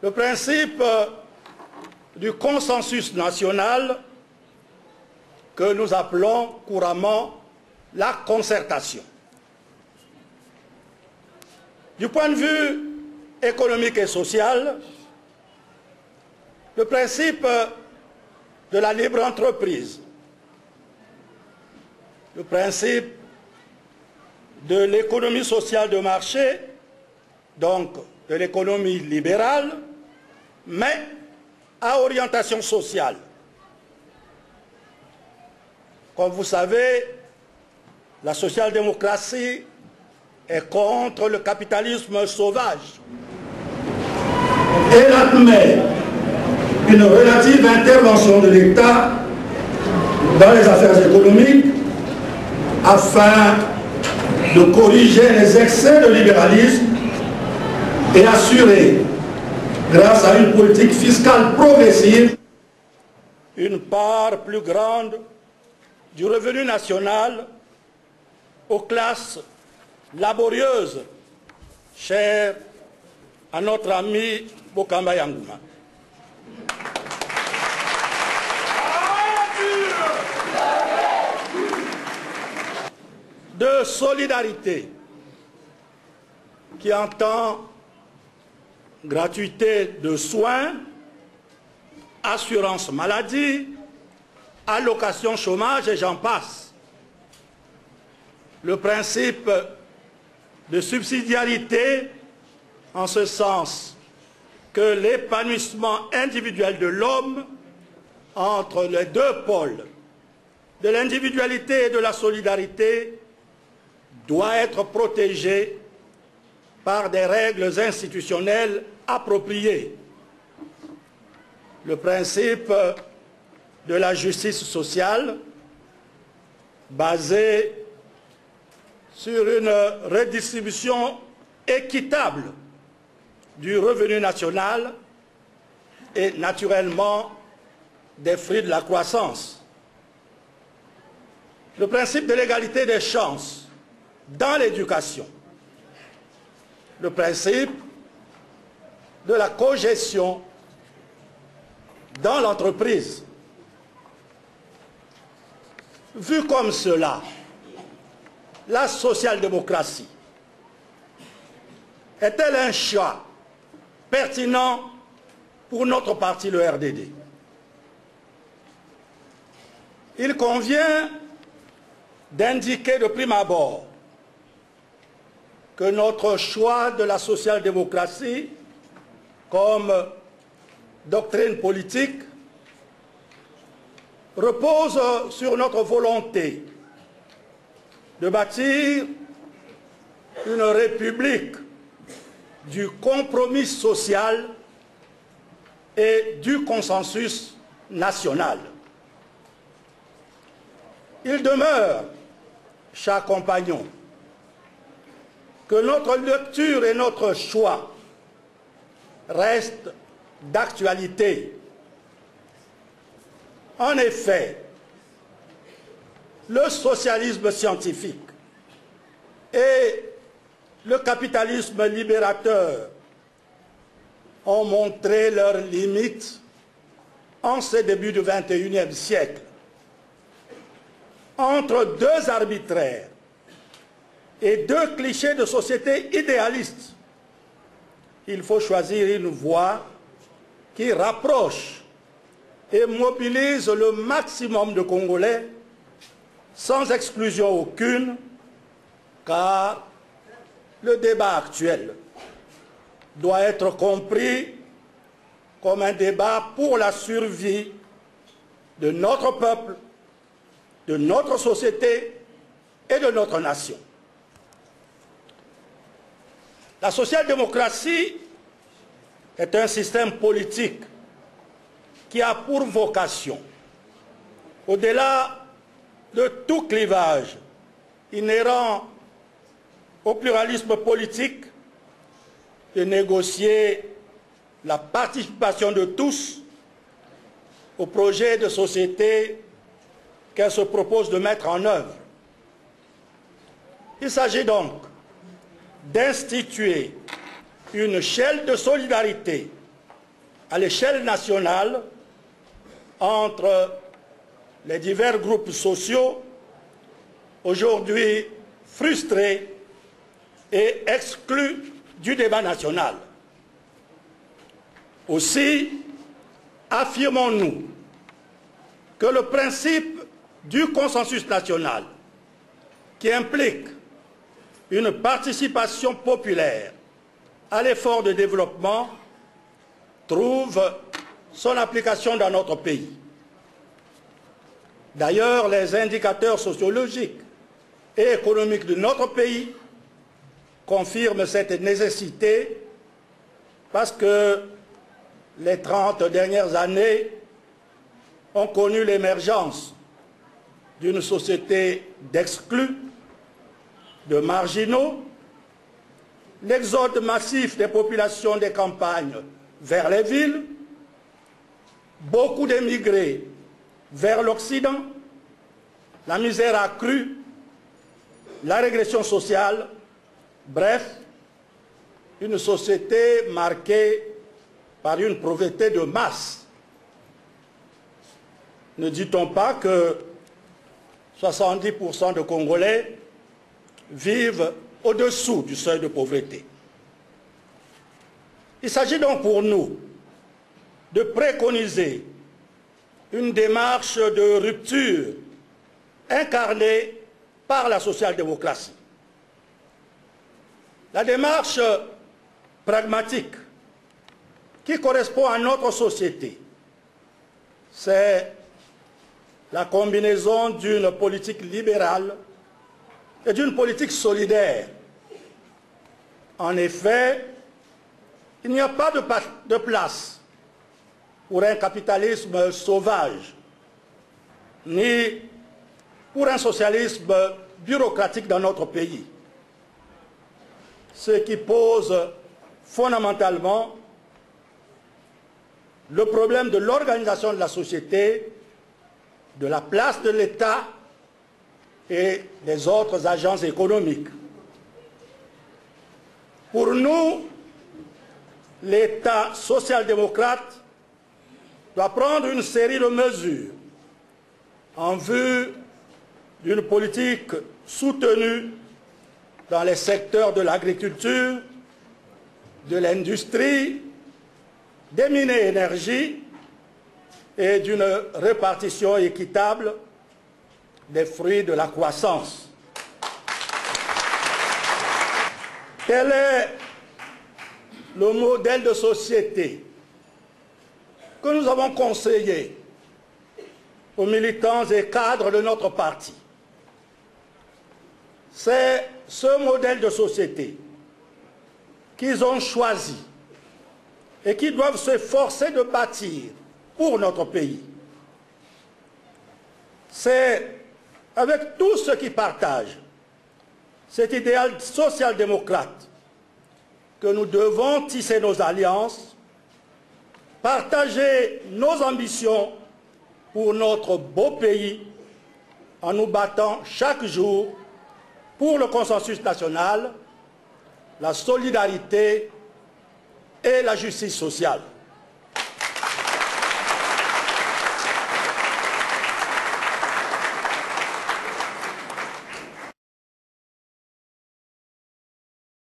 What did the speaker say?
le principe du consensus national que nous appelons couramment la concertation. Du point de vue économique et social, le principe de la libre entreprise, le principe de l'économie sociale de marché, donc de l'économie libérale, mais à orientation sociale. Comme vous savez, la social-démocratie est contre le capitalisme sauvage. Elle admet une relative intervention de l'État dans les affaires économiques afin de corriger les excès de libéralisme et assurer, grâce à une politique fiscale progressive, une part plus grande du revenu national aux classes laborieuses, chères à notre ami Bokamba Yangouma. De solidarité qui entend gratuité de soins, assurance maladie, allocation chômage et j'en passe. Le principe de subsidiarité en ce sens que l'épanouissement individuel de l'homme entre les deux pôles de l'individualité et de la solidarité doit être protégé par des règles institutionnelles appropriées. Le principe de la justice sociale basé sur une redistribution équitable du revenu national et naturellement des fruits de la croissance. Le principe de l'égalité des chances dans l'éducation. Le principe de la cogestion dans l'entreprise. Vu comme cela, la social-démocratie est-elle un choix pertinent pour notre parti, le RDD? Il convient d'indiquer de prime abord que notre choix de la social-démocratie comme doctrine politique repose sur notre volonté de bâtir une république du compromis social et du consensus national. Il demeure, chers compagnons, que notre lecture et notre choix restent d'actualité. En effet, le socialisme scientifique et le capitalisme libérateur ont montré leurs limites en ce début du XXIe siècle. Entre deux arbitraires et deux clichés de société idéalistes, il faut choisir une voie qui rapproche et mobilise le maximum de Congolais sans exclusion aucune, car le débat actuel doit être compris comme un débat pour la survie de notre peuple, de notre société et de notre nation. La social-démocratie est un système politique qui a pour vocation, au-delà de tout clivage inhérent au pluralisme politique, de négocier la participation de tous au projet de société qu'elle se propose de mettre en œuvre. Il s'agit donc d'instituer une chaîne de solidarité à l'échelle nationale entre les divers groupes sociaux, aujourd'hui frustrés et exclus du débat national. Aussi, affirmons-nous que le principe du consensus national, qui implique une participation populaire à l'effort de développement, trouve son application dans notre pays. D'ailleurs, les indicateurs sociologiques et économiques de notre pays confirment cette nécessité parce que les 30 dernières années ont connu l'émergence d'une société d'exclus, de marginaux, l'exode massif des populations des campagnes vers les villes, beaucoup d'émigrés vers l'Occident, la misère accrue, la régression sociale, bref, une société marquée par une pauvreté de masse. Ne dit-on pas que 70% de Congolais vivent au-dessous du seuil de pauvreté? Il s'agit donc pour nous de préconiser une démarche de rupture incarnée par la social-démocratie. La démarche pragmatique qui correspond à notre société, c'est la combinaison d'une politique libérale et d'une politique solidaire. En effet, il n'y a pas de place pour un capitalisme sauvage, ni pour un socialisme bureaucratique dans notre pays. Ce qui pose fondamentalement le problème de l'organisation de la société, de la place de l'État et des autres agences économiques. Pour nous, l'État social-démocrate doit prendre une série de mesures en vue d'une politique soutenue dans les secteurs de l'agriculture, de l'industrie, des mines et énergies et d'une répartition équitable des fruits de la croissance. Quel est le modèle de société que nous avons conseillé aux militants et cadres de notre parti? C'est ce modèle de société qu'ils ont choisi et qui doivent s'efforcer de bâtir pour notre pays. C'est avec tous ceux qui partagent cet idéal social-démocrate que nous devons tisser nos alliances, partager nos ambitions pour notre beau pays en nous battant chaque jour pour le consensus national, la solidarité et la justice sociale.